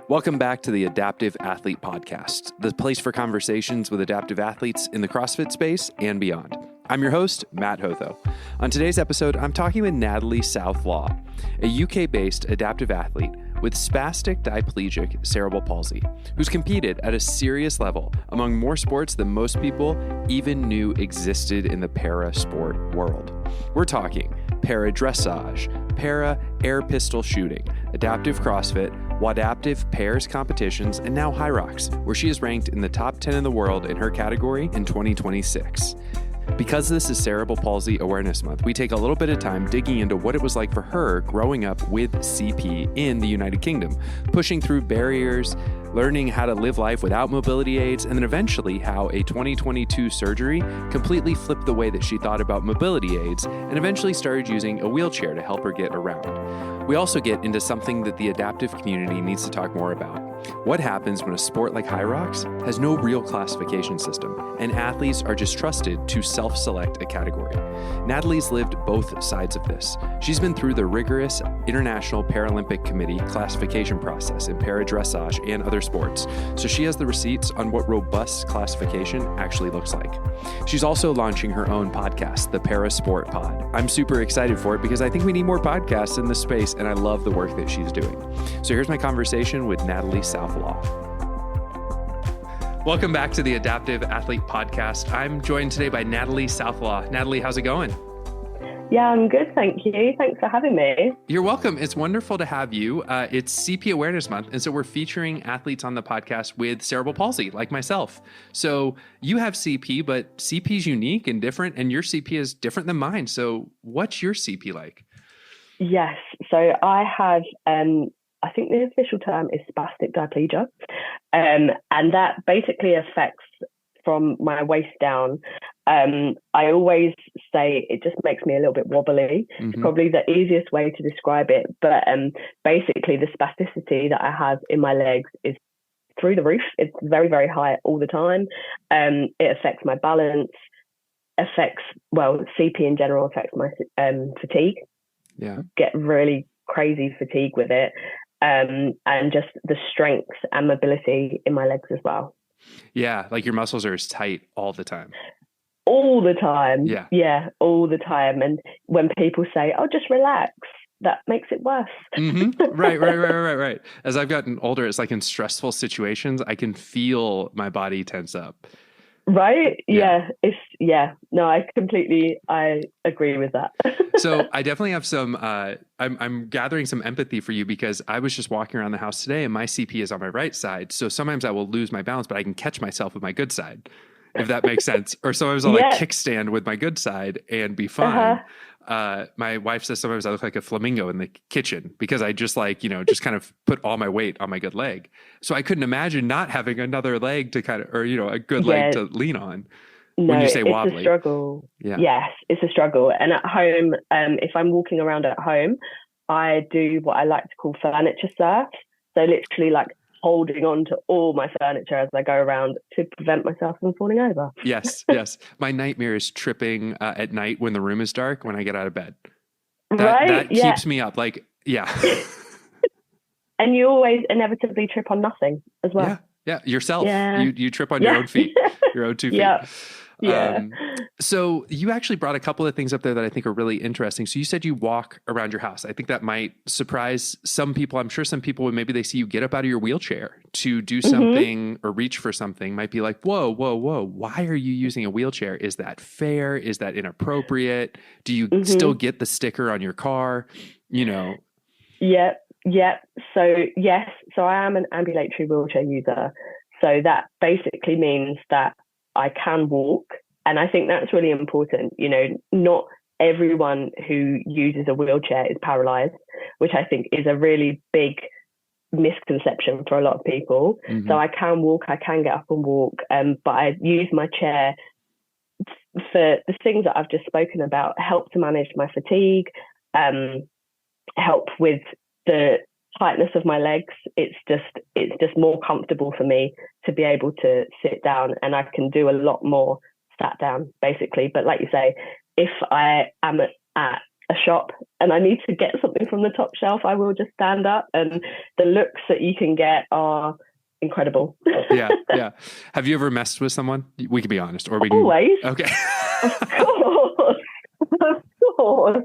Welcome back to the Adaptive Athlete Podcast, the place for conversations with adaptive athletes in the CrossFit space and beyond. I'm your host, Matt Hotho. On today's episode, I'm talking with Natalie Southlaw, a UK-based adaptive athlete with spastic diplegic cerebral palsy, who's competed at a serious level among more sports than most people even knew existed in the parasport world. We're talking paradressage, para air pistol shooting, adaptive CrossFit, Wodaptive pairs competitions, and now high rocks, where she is ranked in the top 10 in the world in her category in 2026. Because this is Cerebral Palsy Awareness Month, we take a little bit of time digging into what it was like for her growing up with CP in the United Kingdom, pushing through barriers, learning how to live life without mobility aids, and then eventually how a 2022 surgery completely flipped the way that she thought about mobility aids and eventually started using a wheelchair to help her get around. We also get into something that the adaptive community needs to talk more about. What happens when a sport like high rocks has no real classification system and athletes are just trusted to self-select a category? Natalie's lived both sides of this. She's been through the rigorous International Paralympic Committee classification process in paradressage and other sports, so she has the receipts on what robust classification actually looks like. She's also launching her own podcast, the Parasport Pod. I'm super excited for it because I think we need more podcasts in this space, and I love the work that she's doing. So here's my conversation with Natalie Southlaw. Welcome back to the Adaptive Athlete Podcast. I'm joined today by Natalie Southlaw. Natalie, how's it going? Yeah, I'm good, thank you. Thanks for having me. You're welcome. It's wonderful to have you. It's CP Awareness Month, and so we're featuring athletes on the podcast with cerebral palsy, like myself. So you have CP, but CP is unique and different, and your CP is different than mine. So what's your CP like? Yes, so I have, I think the official term is spastic diplegia, and that basically affects from my waist down. I always say it just makes me a little bit wobbly. Mm-hmm. It's probably the easiest way to describe it. But basically the spasticity that I have in my legs is through the roof. It's very, very high all the time. It affects my balance, CP in general affects my fatigue. Yeah. Get really crazy fatigue with it. And just the strength and mobility in my legs as well. Yeah, like your muscles are as tight all the time. All the time. Yeah, all the time. And when people say, "Oh, just relax," that makes it worse. Mm-hmm. Right. As I've gotten older, it's like in stressful situations, I can feel my body tense up. Right? Yeah. No, I agree with that. So I definitely have some, I'm gathering some empathy for you because I was just walking around the house today and my CP is on my right side. So sometimes I will lose my balance, but I can catch myself with my good side, if that makes sense. Or sometimes I'll like kickstand with my good side and be fine. My wife says sometimes I look like a flamingo in the kitchen because I just just kind of put all my weight on my good leg. So I couldn't imagine not having another leg to kind of, or, a good leg to lean on. No, when you say wobbly. It's a struggle. Yeah. Yes, it's a struggle. And at home, if I'm walking around at home, I do what I like to call furniture surf. So literally like holding on to all my furniture as I go around to prevent myself from falling over. Yes. My nightmare is tripping at night when the room is dark when I get out of bed. That keeps me up. Like, yeah. And you always inevitably trip on nothing as well. Yeah. Yourself. Yeah. You trip on your own feet, your own 2 feet. Yeah. So you actually brought a couple of things up there that I think are really interesting. So you said you walk around your house. I think that might surprise some people. I'm sure some people, when maybe they see you get up out of your wheelchair to do something or reach for something, might be like, whoa. Why are you using a wheelchair? Is that fair? Is that inappropriate? Do you still get the sticker on your car? Yeah. So yes. So I am an ambulatory wheelchair user. So that basically means that I can walk. And I think that's really important. Not everyone who uses a wheelchair is paralyzed, which I think is a really big misconception for a lot of people. Mm-hmm. So I can walk, I can get up and walk, but I use my chair for the things that I've just spoken about, help to manage my fatigue, help with the tightness of my legs. It's just more comfortable for me to be able to sit down, and I can do a lot more sat down basically. But like you say, if I am at a shop and I need to get something from the top shelf, I will just stand up, and the looks that you can get are incredible. Yeah. Have you ever messed with someone? We can be honest, or we can... Always. Okay. Of course.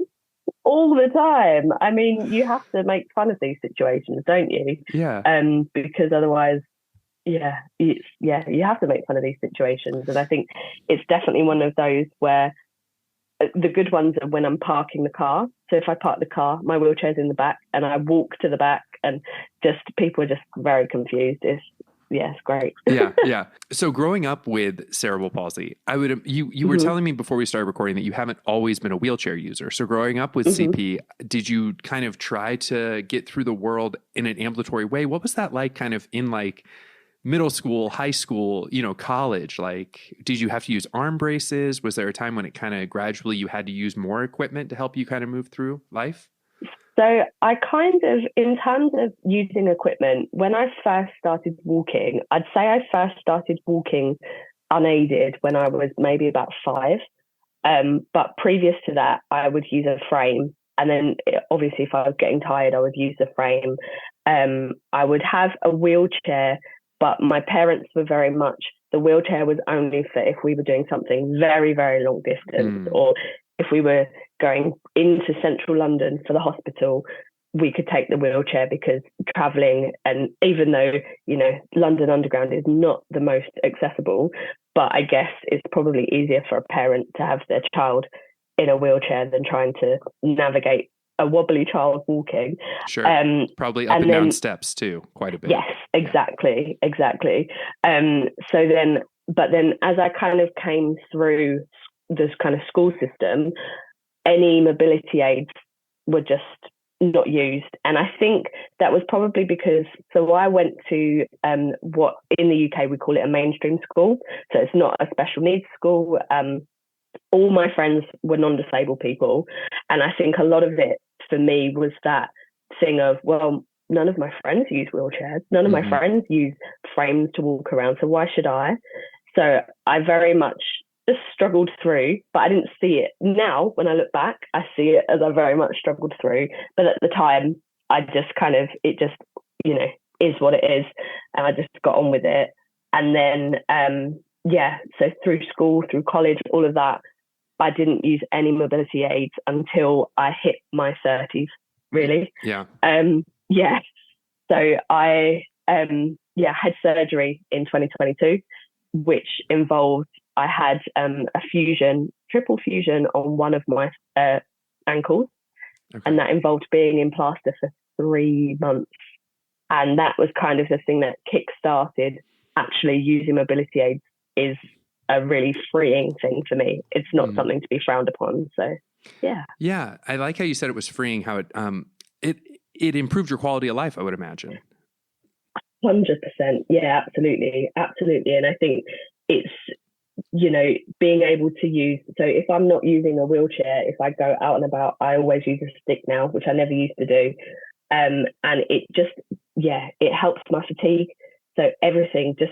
All the time. I mean, you have to make fun of these situations, don't you? Yeah. Because otherwise, you have to make fun of these situations. And I think it's definitely one of those where the good ones are when I'm parking the car. So if I park the car, my wheelchair's in the back and I walk to the back, and just people are just very confused. It's great. Yeah. So growing up with cerebral palsy, you were telling me before we started recording that you haven't always been a wheelchair user. So growing up with CP, did you kind of try to get through the world in an ambulatory way? What was that like kind of in like middle school, high school, college? Like, did you have to use arm braces? Was there a time when it kind of gradually you had to use more equipment to help you kind of move through life? So I kind of, in terms of using equipment, when I first started walking, I'd say I first started walking unaided when I was maybe about 5. But previous to that, I would use a frame. And then obviously if I was getting tired, I would use the frame. I would have a wheelchair, but my parents were very much, the wheelchair was only for if we were doing something very, very long distance, or if we were going into central London for the hospital, we could take the wheelchair, because traveling, and even though, London Underground is not the most accessible, but I guess it's probably easier for a parent to have their child in a wheelchair than trying to navigate a wobbly child walking. Sure. Probably up and down steps too, quite a bit. Yes, exactly. But then as I kind of came through this kind of school system, any mobility aids were just not used. And I think that was probably because, so I went to what in the UK we call it a mainstream school. So it's not a special needs school. All my friends were non-disabled people. And I think a lot of it for me was that thing of, well, none of my friends use wheelchairs. None of my friends use frames to walk around. So why should I? So I very much just struggled through, but I didn't see it. Now, when I look back, I see it as I very much struggled through. But at the time, I just kind of, it just, is what it is. And I just got on with it. And then, so through school, through college, all of that, I didn't use any mobility aids until I hit my 30s, really. Yeah. So I, had surgery in 2022, which involved, I had a triple fusion on one of my ankles. Okay. And that involved being in plaster for 3 months. And that was kind of the thing that kick-started actually using mobility aids. Is a really freeing thing for me. It's not something to be frowned upon. So, yeah. Yeah. I like how you said it was freeing, how it improved your quality of life, I would imagine. 100%. Yeah, absolutely. Absolutely. And I think it's, being able to use, so if I'm not using a wheelchair, if I go out and about, I always use a stick now, which I never used to do. And it just, it helps my fatigue. So everything, just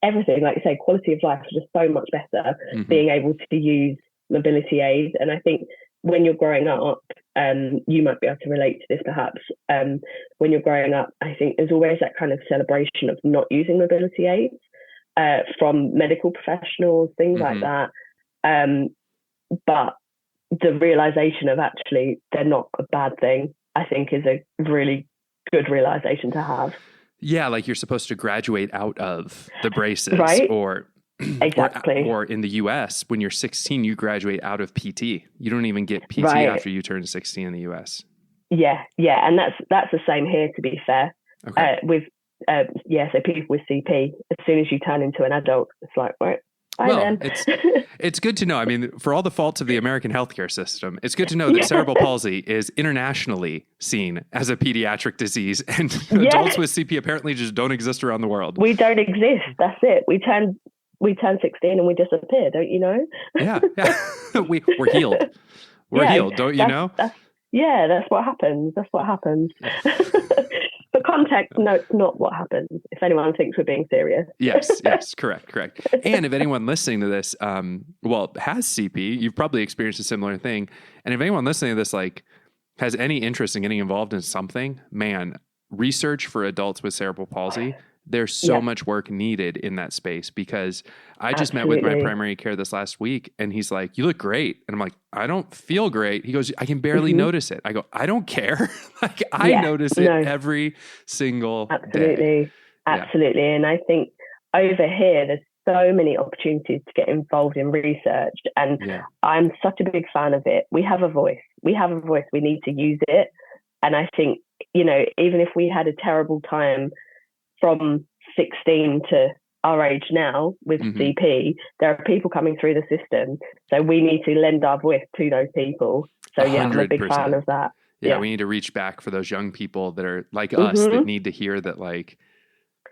everything, like you say, quality of life is just so much better being able to use mobility aids. And I think when you're growing up, you might be able to relate to this perhaps. When you're growing up, I think there's always that kind of celebration of not using mobility aids from medical professionals, things like that. But the realization of actually they're not a bad thing, I think, is a really good realization to have. Yeah, like you're supposed to graduate out of the braces, right? Or exactly. Or in the US, when you're 16, you graduate out of PT. You don't even get PT after you turn 16 in the US. Yeah, and that's the same here. To be fair, okay. So people with CP, as soon as you turn into an adult, it's like, right. It's good to know. I mean, for all the faults of the American healthcare system, it's good to know that cerebral palsy is internationally seen as a pediatric disease, and adults with CP apparently just don't exist around the world. We don't exist. That's it. We turn 16 and we disappear. Don't you know? Yeah. We're healed. We're healed. Don't you know? That's what happens. For context, no, it's not what happens if anyone thinks we're being serious. Yes, correct. And if anyone listening to this, has CP, you've probably experienced a similar thing. And if anyone listening to this, like, has any interest in getting involved in something, man, research for adults with cerebral palsy, there's so much work needed in that space, because I just met with my primary care this last week and he's like, you look great. And I'm like, I don't feel great. He goes, I can barely notice it. I go, I don't care. Like, I notice it every single day. Absolutely. And I think over here, there's so many opportunities to get involved in research. And I'm such a big fan of it. We have a voice. We need to use it. And I think, even if we had a terrible time from 16 to our age now with CP, there are people coming through the system. So we need to lend our voice to those people. So I'm a big fan of that. Yeah, we need to reach back for those young people that are like us that need to hear that, like,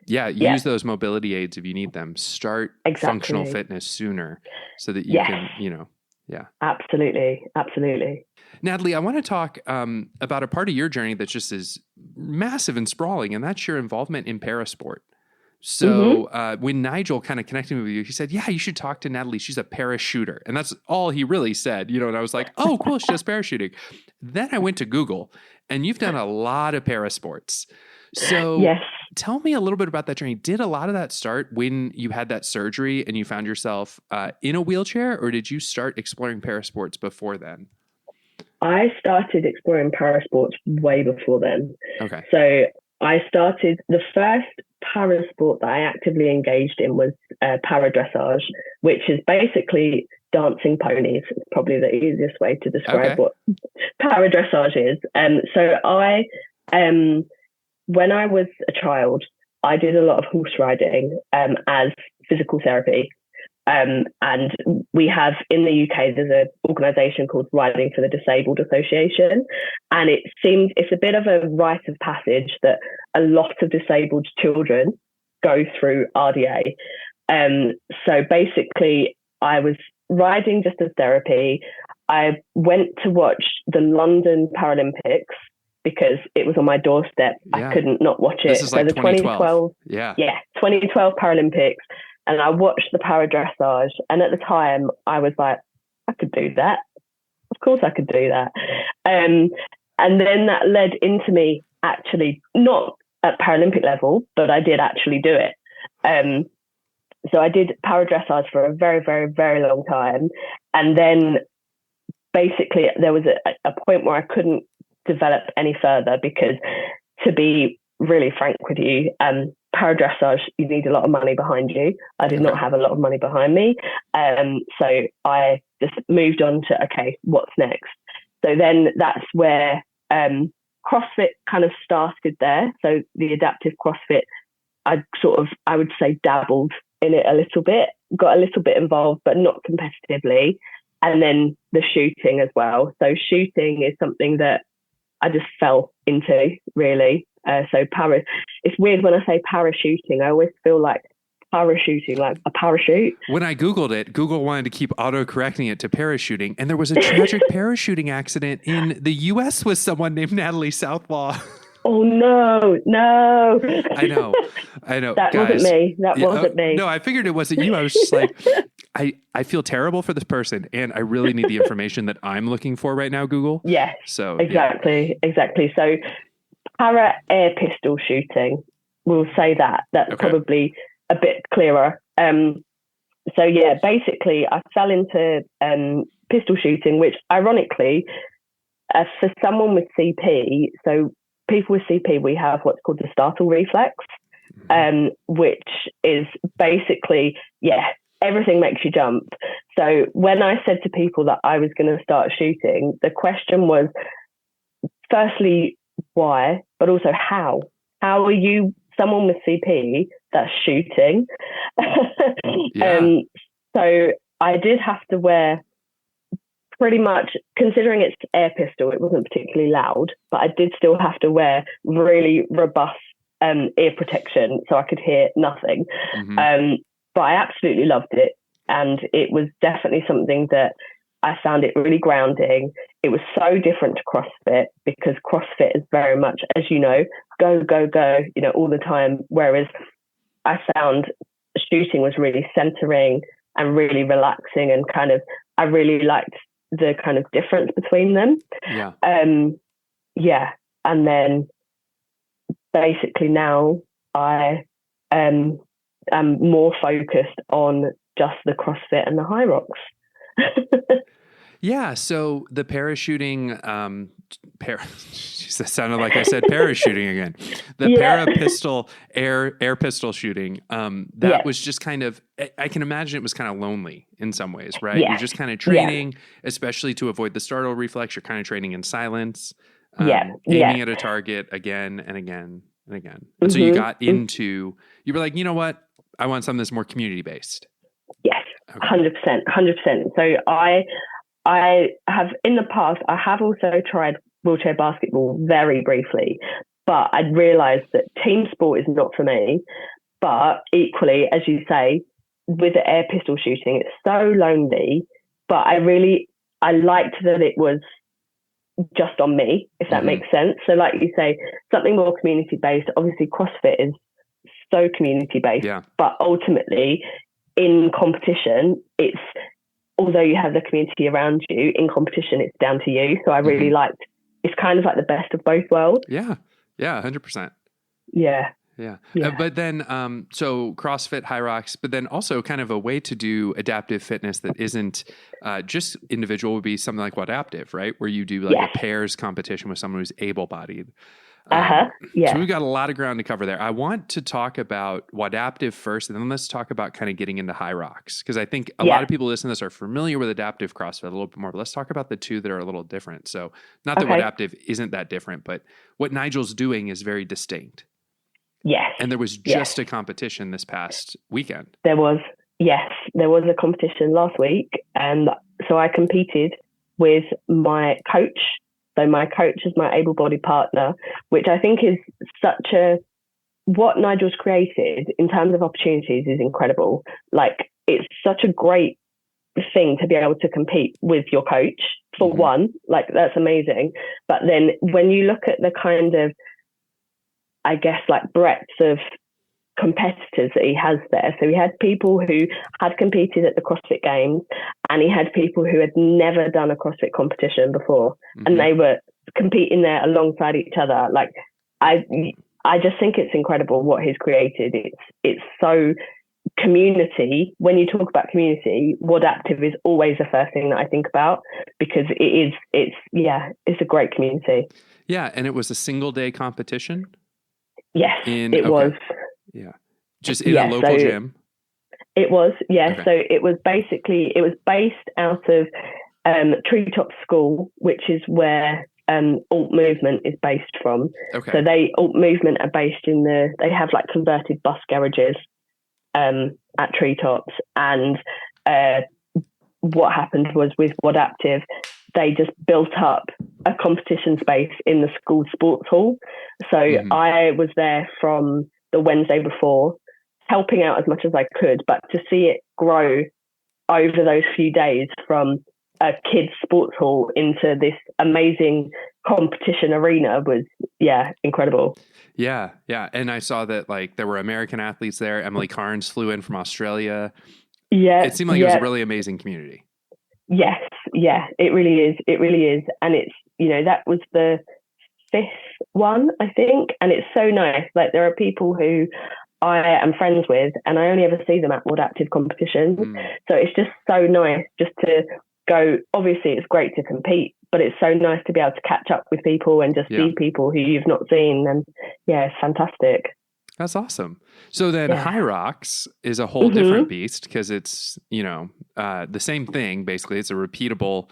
use those mobility aids if you need them. Start functional fitness sooner so that you can, Absolutely. Natalie, I want to talk about a part of your journey that just is massive and sprawling, and that's your involvement in parasport. So when Nigel kind of connected me with you, he said, you should talk to Natalie. She's a parachuter. And that's all he really said, and I was like, oh, cool, she does parachuting. Then I went to Google, and you've done a lot of parasports. So tell me a little bit about that journey. Did a lot of that start when you had that surgery and you found yourself in a wheelchair, or did you start exploring parasports before then? I started exploring parasports way before then. Okay. So I started, the first parasport that I actively engaged in was paradressage, which is basically dancing ponies. It's probably the easiest way to describe what paradressage is. So when I was a child, I did a lot of horse riding as physical therapy. And we have in the UK, there's an organisation called Riding for the Disabled Association. And it's a bit of a rite of passage that a lot of disabled children go through RDA. So basically, I was riding just as therapy. I went to watch the London Paralympics because it was on my doorstep. I couldn't not watch it. This is like 2012. 2012 Paralympics. And I watched the paradressage. And at the time, I was like, I could do that. Of course I could do that. And then that led into me actually, not at Paralympic level, but I did actually do it. So I did paradressage for a very, very, very long time. And then basically there was a point where I couldn't develop any further because, to be really frank with you, paradressage, you need a lot of money behind you. I did not have a lot of money behind me. So I just moved on to, okay, what's next? So then that's where CrossFit kind of started there. So the adaptive CrossFit, I would say dabbled in it a little bit, got a little bit involved, but not competitively. And then the shooting as well. So shooting is something that I just fell into, really. It's weird when I say parachuting. I always feel like parachuting, like a parachute. When I Googled it, Google wanted to keep auto-correcting it to parachuting. And there was a tragic parachuting accident in the U.S. with someone named Natalie Southlaw. Oh, no. I know. That guys, wasn't me. No, I figured it wasn't you. I was just like, I feel terrible for this person, and I really need the information that I'm looking for right now, Google. Yes, so exactly. So para air pistol shooting, we'll say that. That's probably a bit clearer. So yeah, basically I fell into pistol shooting, which ironically, for someone with CP, so people with CP, we have what's called the startle reflex, which is basically, everything makes you jump. So when I said to people that I was going to start shooting, the question was, firstly, why, but also how? How are you someone with CP that's shooting? So I did have to wear, pretty much, considering it's air pistol, it wasn't particularly loud, but I did still have to wear really robust ear protection so I could hear nothing. But I absolutely loved it. And it was definitely something that I found it really grounding. It was so different to CrossFit because CrossFit is very much, as you know, go, go, go, all the time. Whereas I found shooting was really centering and really relaxing, and kind of, I really liked the kind of difference between them. Yeah. And then basically now I am more focused on just the CrossFit and the high rocks. Yeah. So the parachuting, that sounded like I said parachuting again. The para pistol, air pistol shooting, that was just kind of, I can imagine it was kind of lonely in some ways, right? You're just kind of training, especially to avoid the startle reflex. You're kind of training in silence, aiming at a target again and again and again. And so you got into, you were like, you know what? I want something that's more community-based. Yes, 100%. So I have, in the past, I have also tried wheelchair basketball very briefly, but I'd realized that team sport is not for me. But equally, as you say, with the air pistol shooting, it's so lonely, but I liked that it was just on me, if that makes sense. So like you say, something more community-based. Obviously, CrossFit is so community-based, but ultimately in competition, it's, although you have the community around you, in competition, it's down to you. So I really liked, it's kind of like the best of both worlds. Yeah. Yeah. 100%. Yeah. Yeah. But then, so CrossFit, high rocks, but then also kind of a way to do adaptive fitness that isn't just individual would be something like Wodaptive, right? Where you do like a pairs competition with someone who's able-bodied. So we've got a lot of ground to cover there. I want to talk about Wodaptive first, and then let's talk about kind of getting into high rocks. Because I think a lot of people listening to this are familiar with adaptive CrossFit a little bit more, but let's talk about the two that are a little different. So not that Wodaptive isn't that different, but what Nigel's doing is very distinct. Yes. And there was just a competition this past weekend. There was a competition last week. And so I competed with my coach. So my coach is my able-bodied partner, which I think is what Nigel's created in terms of opportunities is incredible. Like, it's such a great thing to be able to compete with your coach for one, like that's amazing. But then when you look at the kind of, I guess, like breadth of competitors that he has there. So he had people who had competed at the CrossFit Games, and he had people who had never done a CrossFit competition before, and they were competing there alongside each other. Like, I just think it's incredible what he's created. It's so community. When you talk about community, Wodaptive is always the first thing that I think about, because it's a great community. Yeah, and it was a single day competition. Yes, it was. Yeah. Just in a local gym. It was, Okay. So it was based out of Treetop School, which is where Alt Movement is based from. Okay. So Alt Movement are based they have like converted bus garages at Treetops. And what happened was with Wodaptive, they just built up a competition space in the school sports hall. So I was there from the Wednesday before, helping out as much as I could, but to see it grow over those few days from a kids' sports hall into this amazing competition arena was, incredible. Yeah. Yeah. And I saw that like there were American athletes there. Emily Carnes flew in from Australia. Yeah. It seemed like it was a really amazing community. Yes. Yeah, it really is. It really is. And it's, that was the 5th one, I think. And it's so nice. Like, there are people who I am friends with, and I only ever see them at Wodaptive competitions. So it's just so nice just to go. Obviously, it's great to compete, but it's so nice to be able to catch up with people and just see people who you've not seen. And it's fantastic. That's awesome. So then high rocks is a whole different beast, because it's, the same thing. Basically, it's a repeatable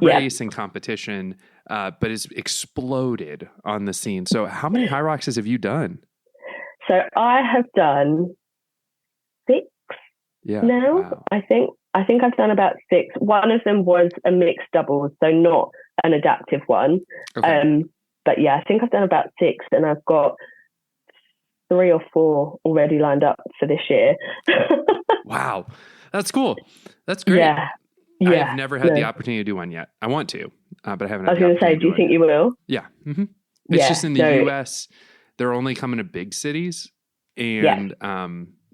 race and competition, but it's exploded on the scene. So how many high rocks have you done? So I have done 6 now. Wow. I think I've done about 6. One of them was a mixed doubles, so not an adaptive one. Okay. But I think I've done about 6, and I've got 3 or 4 already lined up for this year. Wow. That's cool. That's great. Yeah. I have never had the opportunity to do one yet. I want to, but I haven't had the opportunity. I was going to say, do you think you will? Yeah. Mm-hmm. It's just in the US, they're only coming to big cities. And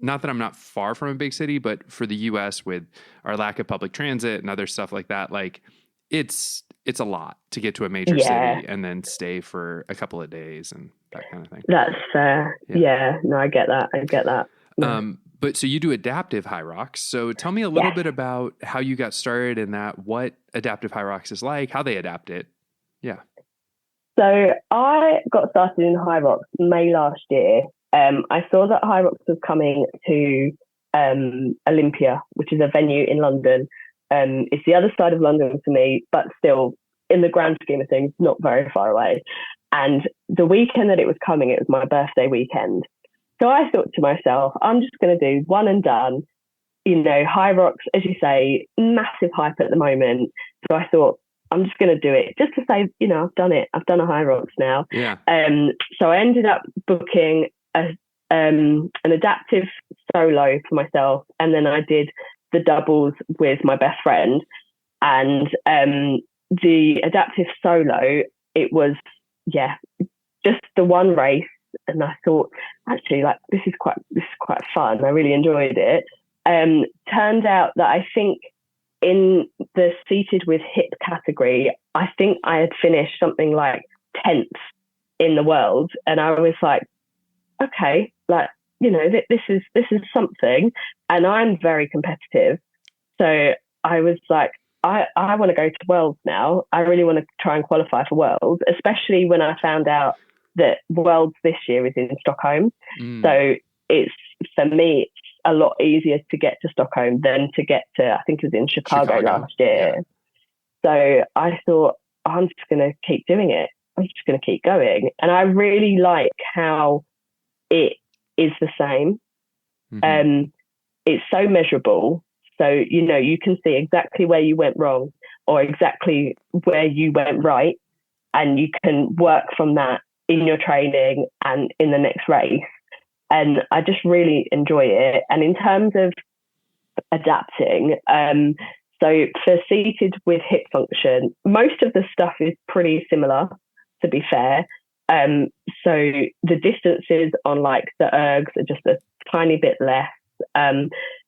not that I'm not far from a big city, but for the US with our lack of public transit and other stuff like that, like it's a lot to get to a major city and then stay for a couple of days and that kind of thing. That's fair. Yeah. No, I get that. No. But so you do adaptive high rocks. So tell me a little bit about how you got started in that, what adaptive high rocks is like, how they adapt it. Yeah. So I got started in high rocks May last year. I saw that high rocks was coming to Olympia, which is a venue in London. It's the other side of London for me, but still in the grand scheme of things, not very far away. And the weekend that it was coming, it was my birthday weekend. So I thought to myself, I'm just going to do one and done. You know, high rocks, as you say, massive hype at the moment. So I thought, I'm just going to do it just to say, you know, I've done it. I've done a high rocks now. Yeah. So I ended up booking an adaptive solo for myself. And then I did the doubles with my best friend. And the adaptive solo, it was, just the one race. And I thought, actually, like, this is quite fun. I really enjoyed it. Turned out that I think in the seated with hip category, I think I had finished something like 10th in the world. And I was like, okay, like, you know, this is something. And I'm very competitive. So I was like, I want to go to Worlds now. I really want to try and qualify for Worlds, especially when I found out that Worlds this year is in Stockholm. So it's, for me, it's a lot easier to get to Stockholm than to get to, I think it was in Chicago last year. Yeah. So I thought, I'm just going to keep doing it. I'm just going to keep going. And I really like how it is the same. It's so measurable. So, you know, you can see exactly where you went wrong or exactly where you went right. And you can work from that in your training and in the next race. And I just really enjoy it. And in terms of adapting, so for seated with hip function, most of the stuff is pretty similar, to be fair. So the distances on like the ergs are just a tiny bit less.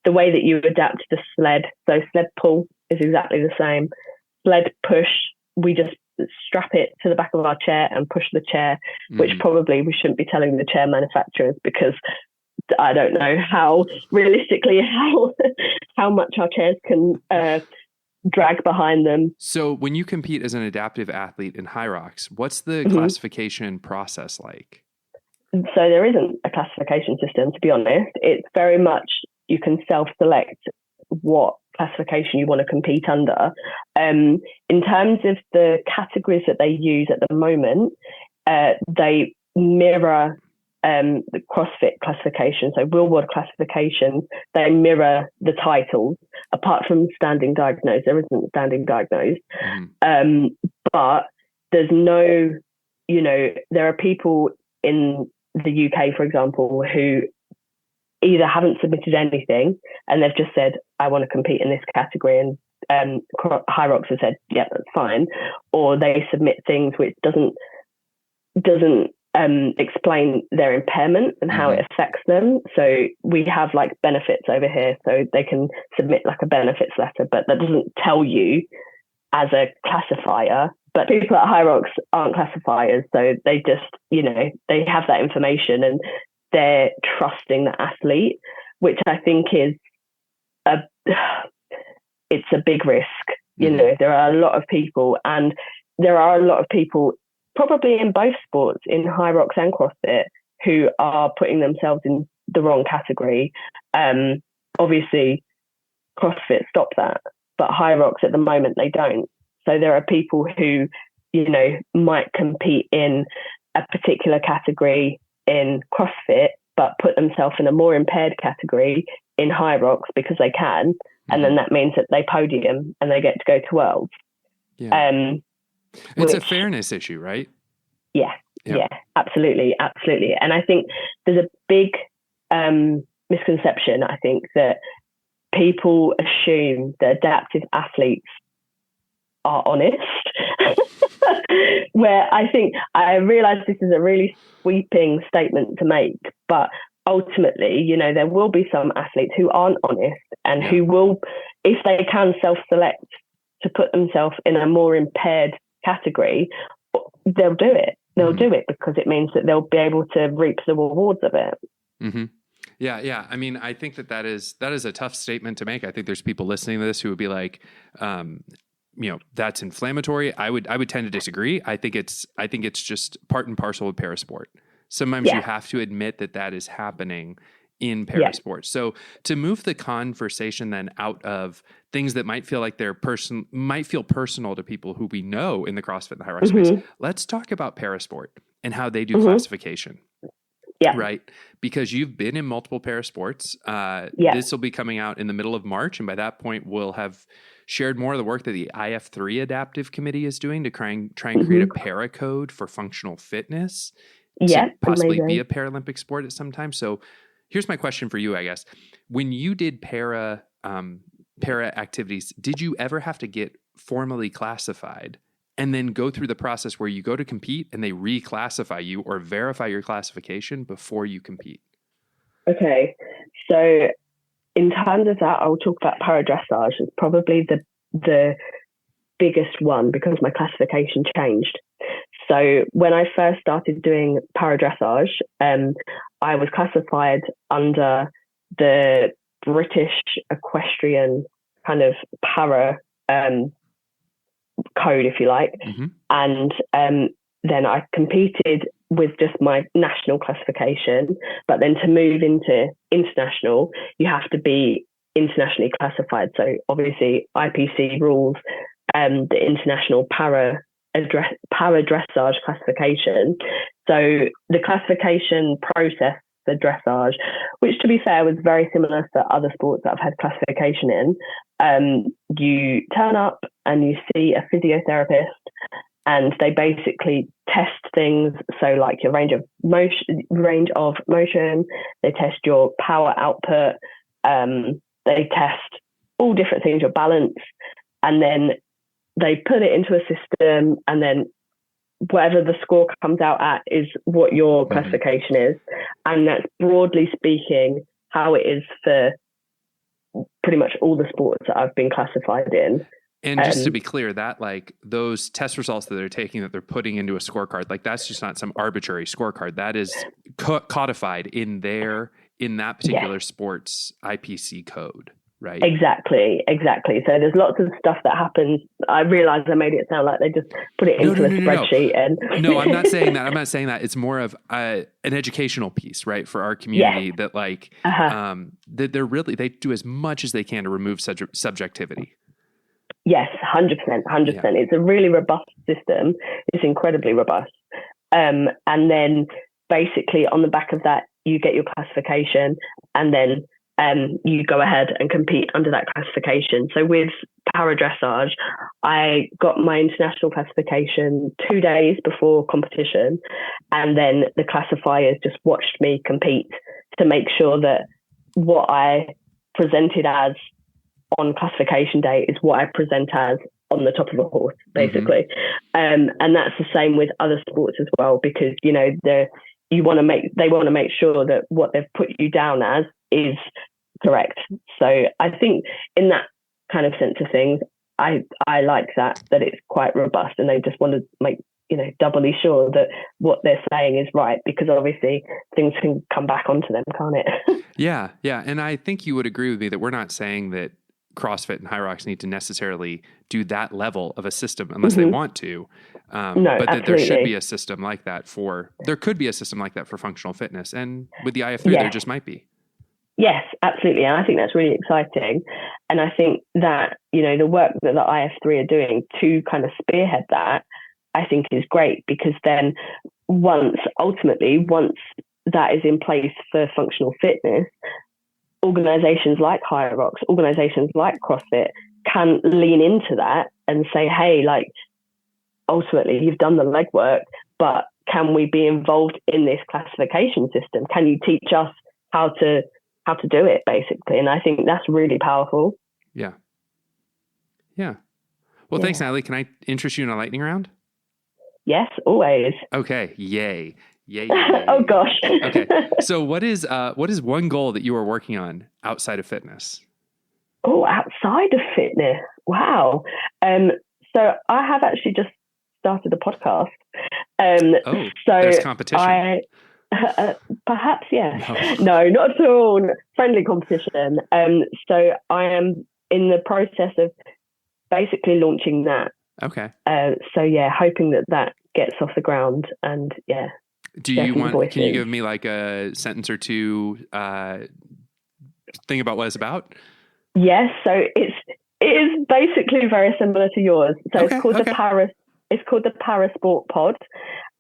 The way that you adapt the sled, so sled pull is exactly the same. Sled push, we just strap it to the back of our chair and push the chair, which probably we shouldn't be telling the chair manufacturers, because I don't know how realistically how much our chairs can drag behind them. So when you compete as an adaptive athlete in high rocks, what's the classification process like? So there isn't a classification system, to be honest. It's very much, you can self-select what classification you want to compete under. In terms of the categories that they use at the moment, they mirror the CrossFit classification. So wheelboard classifications, they mirror the titles, apart from standing diagnosed. There isn't standing diagnosed. But there's no, you know, there are people in the UK, for example, who either haven't submitted anything and they've just said, I want to compete in this category, and High Rocks have said, yeah, that's fine. Or they submit things which doesn't explain their impairment and how it affects them. So we have like benefits over here, so they can submit like a benefits letter, but that doesn't tell you as a classifier. But people at High Rocks aren't classifiers, so they just, you know, they have that information and they're trusting the athlete, which I think is it's a big risk. You know, there are a lot of people, and there are a lot of people probably in both sports, in High Rocks and CrossFit, who are putting themselves in the wrong category. Obviously, CrossFit stopped that, but High Rocks at the moment, they don't. So there are people who, you know, might compete in a particular category in CrossFit, but put themselves in a more impaired category in High Rocks because they can. And then that means that they podium and they get to go to Worlds. Yeah. It's a fairness issue, right? Yeah, absolutely. And I think there's a big misconception, I think, that people assume that adaptive athletes are honest, where I realize this is a really sweeping statement to make, but ultimately, there will be some athletes who aren't honest and who will, if they can self-select to put themselves in a more impaired category, they'll do it. They'll do it because it means that they'll be able to reap the rewards of it. Mm-hmm. Yeah. I mean, I think that is a tough statement to make. I think there's people listening to this who would be like, that's inflammatory. I would tend to disagree. I think it's just part and parcel of parasport. Sometimes you have to admit that is happening in parasport. So to move the conversation then out of things that might feel like might feel personal to people who we know in the CrossFit and the High Rock space, let's talk about parasport and how they do classification. Yeah. Right. Because you've been in multiple parasports. This will be coming out in the middle of March. And by that point, we'll have shared more of the work that the IF3 Adaptive Committee is doing to try and create a para code for functional fitness to possibly be a Paralympic sport at some time. So here's my question for you, I guess. When you did para activities, did you ever have to get formally classified and then go through the process where you go to compete and they reclassify you or verify your classification before you compete? Okay. So in terms of that, I'll talk about paradressage. It's probably the biggest one because my classification changed. So when I first started doing paradressage, I was classified under the British equestrian kind of para code, if you like. And then I competed with just my national classification. But then to move into international, you have to be internationally classified. So obviously IPC rules the international paradressage classification. So the classification process for dressage, which to be fair was very similar to other sports that I've had classification in, you turn up and you see a physiotherapist and they basically test things. So like your range of motion, they test your power output, they test all different things, your balance, and then they put it into a system, and then whatever the score comes out at is what your classification is. And that's broadly speaking how it is for pretty much all the sports that I've been classified in. And just to be clear, that like those test results that they're taking, that they're putting into a scorecard, like that's just not some arbitrary scorecard. That is codified in that particular sports IPC code. Right. Exactly. So there's lots of stuff that happens. I realized I made it sound like they just put it into a spreadsheet. No, I'm not saying that. It's more of an educational piece, right, for our community that like that they do as much as they can to remove subjectivity. Yes, 100%. It's a really robust system. It's incredibly robust. And then basically on the back of that, you get your classification, and then you go ahead and compete under that classification. So with paradressage, I got my international classification 2 days before competition, and then the classifiers just watched me compete to make sure that what I presented as on classification day is what I present as on the top of a horse, basically. And that's the same with other sports as well, because they want to make sure that what they've put you down as is correct. So I think in that kind of sense of things, I like that it's quite robust, and they just want to make doubly sure that what they're saying is right, because obviously things can come back onto them, can't it? Yeah. And I think you would agree with me that we're not saying that CrossFit and High Rocks need to necessarily do that level of a system unless they want to. No, but that there should be absolutely. a system like that there could be a system like that for functional fitness. And with the IF3, there just might be. Yes, absolutely. And I think that's really exciting. And I think that, the work that the IF3 are doing to kind of spearhead that, I think is great, because then once that is in place for functional fitness, organizations like High Rocks, organizations like CrossFit can lean into that and say, hey, like, ultimately you've done the legwork, but can we be involved in this classification system? Can you teach us how to how to do it, basically. And I think that's really powerful. Yeah. Yeah. Well, thanks, Natalie. Can I interest you in a lightning round? Yes, always. Okay. Yay. Yay. Yay. Oh gosh. Okay. So what is one goal that you are working on outside of fitness? Oh, outside of fitness. Wow. So I have actually just started a podcast. So there's competition. Perhaps, yeah. No, not at all. Friendly competition. So I am in the process of basically launching that. Okay. So yeah, hoping that gets off the ground, and yeah. Can you give me like a sentence or two thing about what it's about? Yes. So it is basically very similar to yours. So it's called the Parasport Pod.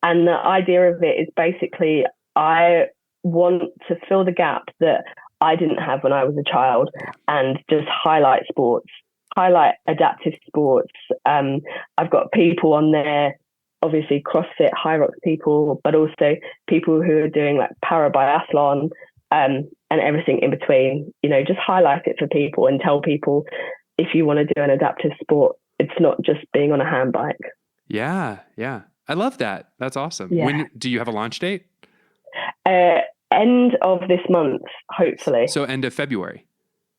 And the idea of it is basically I want to fill the gap that I didn't have when I was a child, and just highlight adaptive sports. I've got people on there, obviously CrossFit, high rocks people, but also people who are doing like parabiathlon, and everything in between. Just highlight it for people and tell people, if you want to do an adaptive sport, it's not just being on a hand bike. Yeah. Yeah. I love that. That's awesome. Yeah. When do you have a launch date? End of this month, hopefully. So end of February.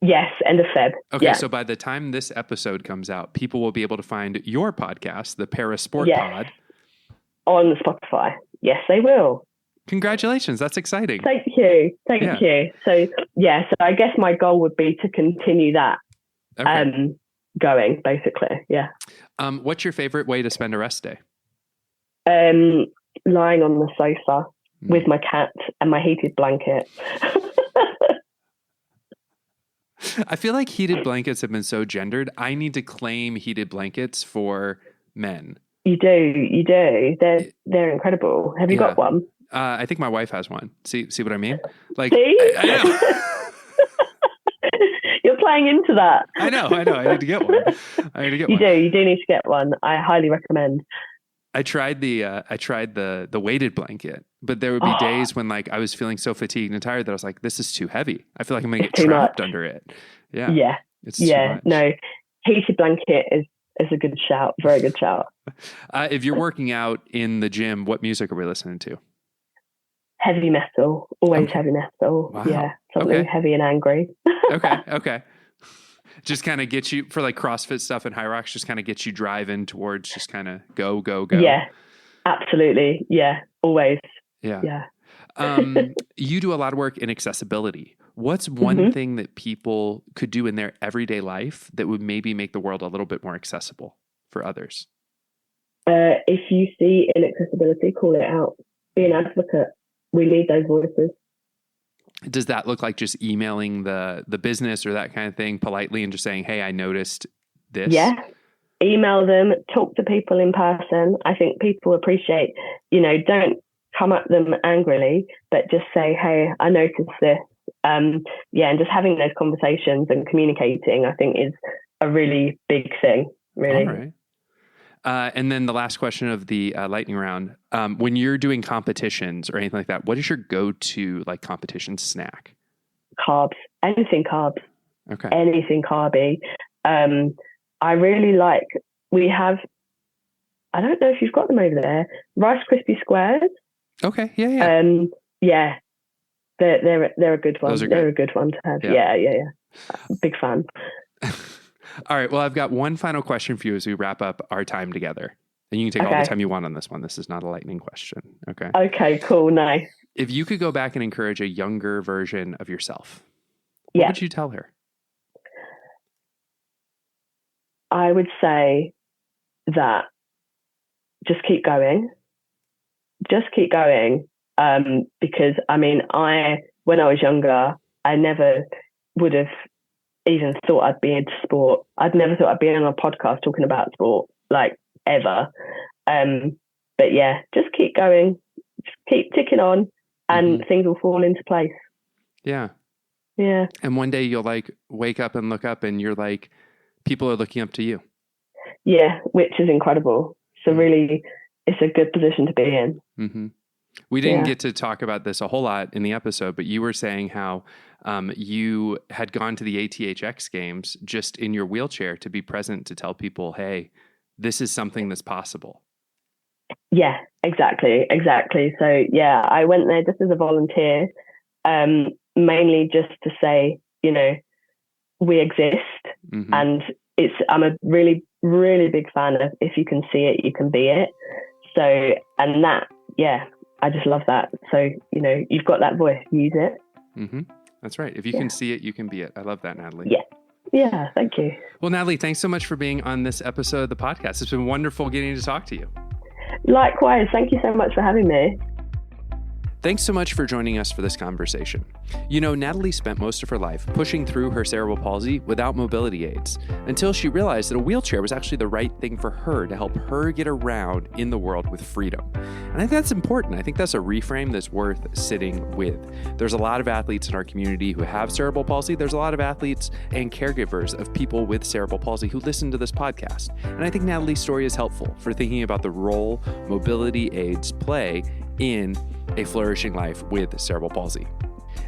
Yes, end of Feb. Okay, yeah. So by the time this episode comes out, people will be able to find your podcast, the Parasport Pod, on Spotify. Yes, they will. Congratulations. That's exciting. Thank you. Thank you. So I guess my goal would be to continue that going, basically. Yeah. What's your favorite way to spend a rest day? Lying on the sofa with my cat and my heated blanket. I feel like heated blankets have been so gendered. I need to claim heated blankets for men. You do. They're incredible. Have you got one? I think my wife has one. See what I mean? Like, see? I know. You're playing into that. I know. I need to get one. You do need to get one. I highly recommend. I tried the weighted blanket, but there would be days when like I was feeling so fatigued and tired that I was like, this is too heavy. I feel like I'm going to get trapped under it. Yeah. Yeah. It's too much. No, heated blanket is a good shout. Very good shout. If you're working out in the gym, what music are we listening to? Heavy metal. Always heavy metal. Wow. Yeah. Something heavy and angry. Okay. Just kind of get you for like CrossFit stuff and high rocks, just kind of get you driving towards just kind of go. Yeah, absolutely. Yeah, always. Yeah. You do a lot of work in accessibility. What's one thing that people could do in their everyday life that would maybe make the world a little bit more accessible for others? If you see inaccessibility, call it out. Be an advocate. We need those voices. Does that look like just emailing the business or that kind of thing politely and just saying, hey, I noticed this? Yeah. Email them, talk to people in person. I think people appreciate, don't come at them angrily, but just say, hey, I noticed this. And just having those conversations and communicating, I think, is a really big thing, really. All right. And then the last question of the lightning round, when you're doing competitions or anything like that, what is your go-to like competition snack? Carbs, anything carbs. Okay. Anything carby. I really like, we have, I don't know if you've got them over there, Rice Krispie Squares. Okay. Yeah. Yeah. They're a good one. They're a good one to have. Yeah. Big fan. All right. Well, I've got one final question for you as we wrap up our time together. And you can take all the time you want on this one. This is not a lightning question. Okay. Okay, cool. Nice. If you could go back and encourage a younger version of yourself, what would you tell her? I would say that just keep going. Just keep going. Because when I was younger, I never would have even thought I'd be into sport. I'd never thought I'd be on a podcast talking about sport, like, ever. But yeah, just keep going, just keep ticking on, and things will fall into place. Yeah. Yeah. And one day you'll like wake up and look up and you're like, people are looking up to you. Yeah, which is incredible. So really, it's a good position to be in. Mm-hmm. We didn't get to talk about this a whole lot in the episode, but you were saying how you had gone to the ATHX games just in your wheelchair to be present to tell people, hey, this is something that's possible. Yeah, exactly. So yeah, I went there just as a volunteer, mainly just to say, you know, we exist. Mm-hmm. And I'm a really, really big fan of if you can see it, you can be it. So, and that, yeah, I just love that. So, you know, you've got that voice, use it. Mm-hmm. That's right. If you can see it, you can be it. I love that, Natalie. Yeah. Yeah, thank you. Well, Natalie, thanks so much for being on this episode of the podcast. It's been wonderful getting to talk to you. Likewise. Thank you so much for having me. Thanks so much for joining us for this conversation. You know, Natalie spent most of her life pushing through her cerebral palsy without mobility aids until she realized that a wheelchair was actually the right thing for her to help her get around in the world with freedom. And I think that's important. I think that's a reframe that's worth sitting with. There's a lot of athletes in our community who have cerebral palsy. There's a lot of athletes and caregivers of people with cerebral palsy who listen to this podcast. And I think Natalie's story is helpful for thinking about the role mobility aids play in a flourishing life with cerebral palsy.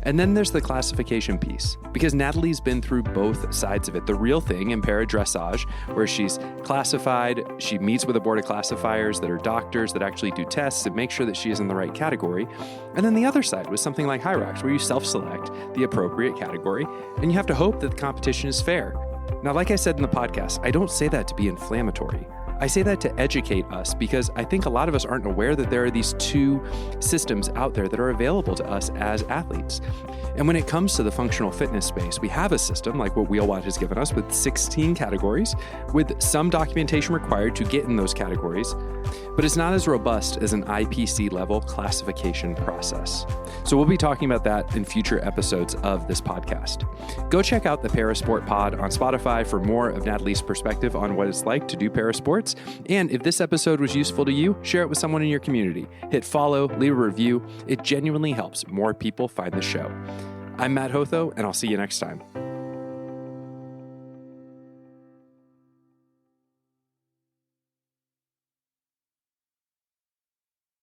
And then there's the classification piece, because Natalie's been through both sides of it. The real thing in paradressage, where she's classified, she meets with a board of classifiers that are doctors that actually do tests and make sure that she is in the right category. And then the other side was something like High Rocks, where you self-select the appropriate category, and you have to hope that the competition is fair. Now, like I said in the podcast, I don't say that to be inflammatory. I say that to educate us because I think a lot of us aren't aware that there are these two systems out there that are available to us as athletes. And when it comes to the functional fitness space, we have a system like what WheelWatch has given us with 16 categories, with some documentation required to get in those categories, but it's not as robust as an IPC level classification process. So we'll be talking about that in future episodes of this podcast. Go check out the Parasport pod on Spotify for more of Natalie's perspective on what it's like to do parasports. And if this episode was useful to you, share it with someone in your community. Hit follow, leave a review. It genuinely helps more people find the show. I'm Matt Hotho, and I'll see you next time.